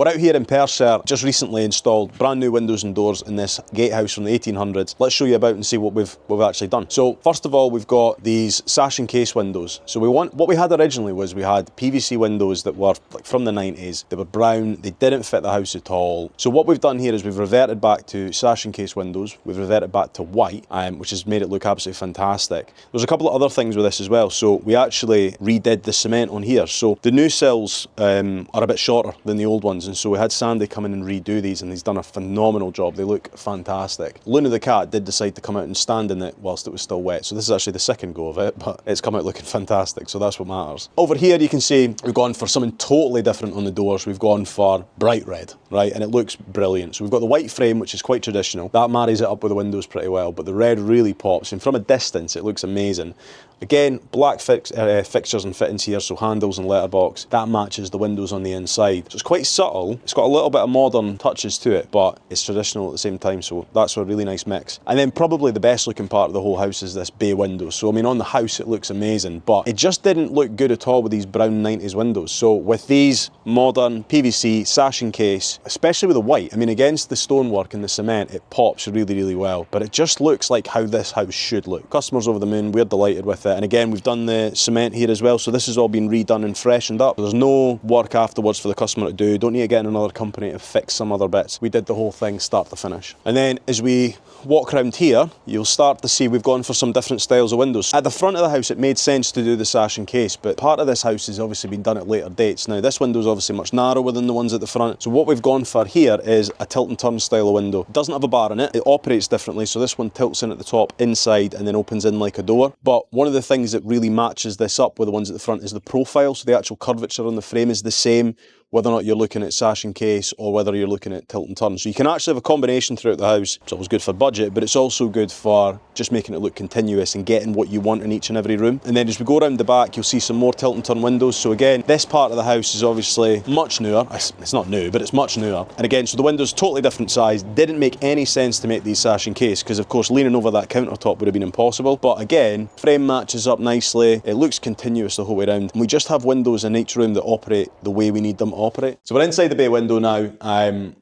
We're out here in Perthshire, just recently installed brand new windows and doors in this gatehouse from the 1800s. Let's show you about and see what we've actually done. So first of all, we've got these sash and case windows. So what we had originally was we had PVC windows that were like from the 90s. They were brown, they didn't fit the house at all. So what we've done here is we've reverted back to sash and case windows. We've reverted back to white, which has made it look absolutely fantastic. There's a couple of other things with this as well. So we actually redid the cement on here. So the new sills are a bit shorter than the old ones, and so we had Sandy come in and redo these, and he's done a phenomenal job. They look fantastic. Luna the cat did decide to come out and stand in it whilst it was still wet, so this is actually the second go of it, but it's come out looking fantastic, so that's what matters. Over here you can see we've gone for something totally different on the doors. We've gone for bright red, right, and it looks brilliant. So we've got the white frame, which is quite traditional. That marries it up with the windows pretty well, but the red really pops, and from a distance it looks amazing. Again, black fixtures and fittings here, so handles and letterbox. That matches the windows on the inside. So it's quite subtle. It's got a little bit of modern touches to it, but it's traditional at the same time, so that's a really nice mix. And then probably the best looking part of the whole house is this bay window. So I mean, on the house it looks amazing, but it just didn't look good at all with these brown 90s windows. So with these modern PVC sash and case, especially with the white, I mean, against the stonework and the cement, it pops really, really well. But it just looks like how this house should look. Customers over the moon, we're delighted with it. And again, we've done the cement here as well, so this has all been redone and freshened up. There's no work afterwards for the customer to do. Don't need to get in another company to fix some other bits. We did the whole thing start to finish. And then as we walk around here, you'll start to see we've gone for some different styles of windows. At the front of the house, it made sense to do the sash and case, but part of this house has obviously been done at later dates. Now, this window is obviously much narrower than the ones at the front, so what we've gone for here is a tilt and turn style of window. It doesn't have a bar in it. It operates differently, so this one tilts in at the top inside and then opens in like a door. But one of the things that really matches this up with the ones at the front is the profile, so the actual curvature on the frame is the same, whether or not you're looking at sash and case or whether you're looking at tilt and turn. So you can actually have a combination throughout the house. It's always good for budget, but it's also good for just making it look continuous and getting what you want in each and every room. And then as we go around the back, you'll see some more tilt and turn windows. So again, this part of the house is obviously much newer. It's not new, but it's much newer. And again, so the window's totally different size. Didn't make any sense to make these sash and case because of course leaning over that countertop would have been impossible. But again, frame matches up nicely. It looks continuous the whole way around. And we just have windows in each room that operate the way we need them to operate. So we're inside the bay window now.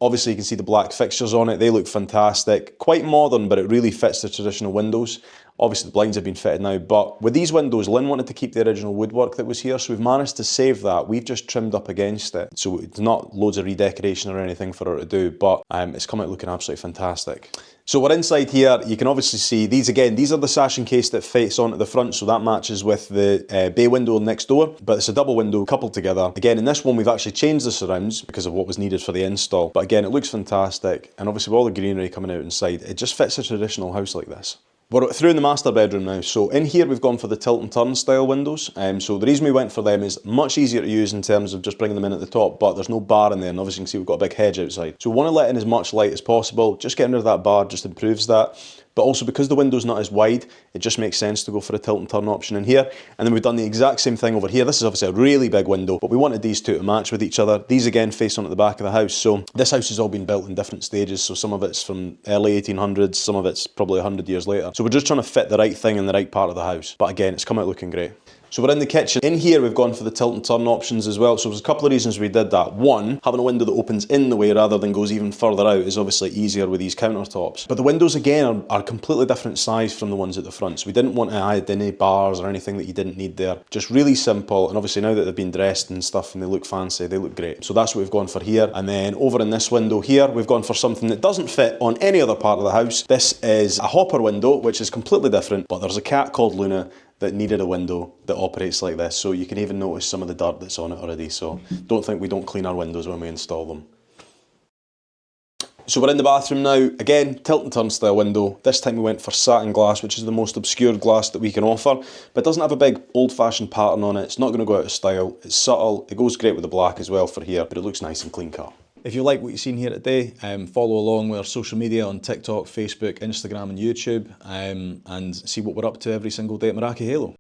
Obviously you can see the black fixtures on it. They look fantastic. Quite modern, but it really fits the traditional windows. Obviously the blinds have been fitted now, but with these windows, Lynn wanted to keep the original woodwork that was here, so we've managed to save that. We've just trimmed up against it. So it's not loads of redecoration or anything for her to do, but it's come out looking absolutely fantastic. So we're inside here. You can obviously see these again. These are the sash and case that face onto the front, so that matches with the bay window next door, but it's a double window coupled together. Again, in this one, we've actually changed the surrounds because of what was needed for the install, but again, it looks fantastic. And obviously with all the greenery coming out inside, it just fits a traditional house like this. We're through in the master bedroom now. So in here we've gone for the tilt and turn style windows. So the reason we went for them is much easier to use in terms of just bringing them in at the top, but there's no bar in there, and obviously you can see we've got a big hedge outside. So we want to let in as much light as possible. Just getting rid of that bar just improves that. But also because the window's not as wide, it just makes sense to go for a tilt and turn option in here. And then we've done the exact same thing over here. This is obviously a really big window, but we wanted these two to match with each other. These again face onto the back of the house. So this house has all been built in different stages. So some of it's from early 1800s, some of it's probably 100 years later. So we're just trying to fit the right thing in the right part of the house. But again, it's come out looking great. So we're in the kitchen. In here we've gone for the tilt and turn options as well. So there's a couple of reasons we did that. One, having a window that opens in the way rather than goes even further out is obviously easier with these countertops. But the windows again are completely different size from the ones at the front. So we didn't want to add any bars or anything that you didn't need there. Just really simple, and obviously now that they've been dressed and stuff and they look fancy, they look great. So that's what we've gone for here. And then over in this window here, we've gone for something that doesn't fit on any other part of the house. This is a hopper window, which is completely different, but there's a cat called Luna that needed a window that operates like this, so you can even notice some of the dirt that's on it already, so don't think we don't clean our windows when we install them. So we're in the bathroom now. Again, tilt and turn style window. This time we went for satin glass, which is the most obscured glass that we can offer, but it doesn't have a big old-fashioned pattern on it. It's not going to go out of style. It's subtle. It goes great with the black as well for here, but it looks nice and clean cut. If you like what you've seen here today, follow along with our social media on TikTok, Facebook, Instagram and YouTube, and see what we're up to every single day at Meraki Halo.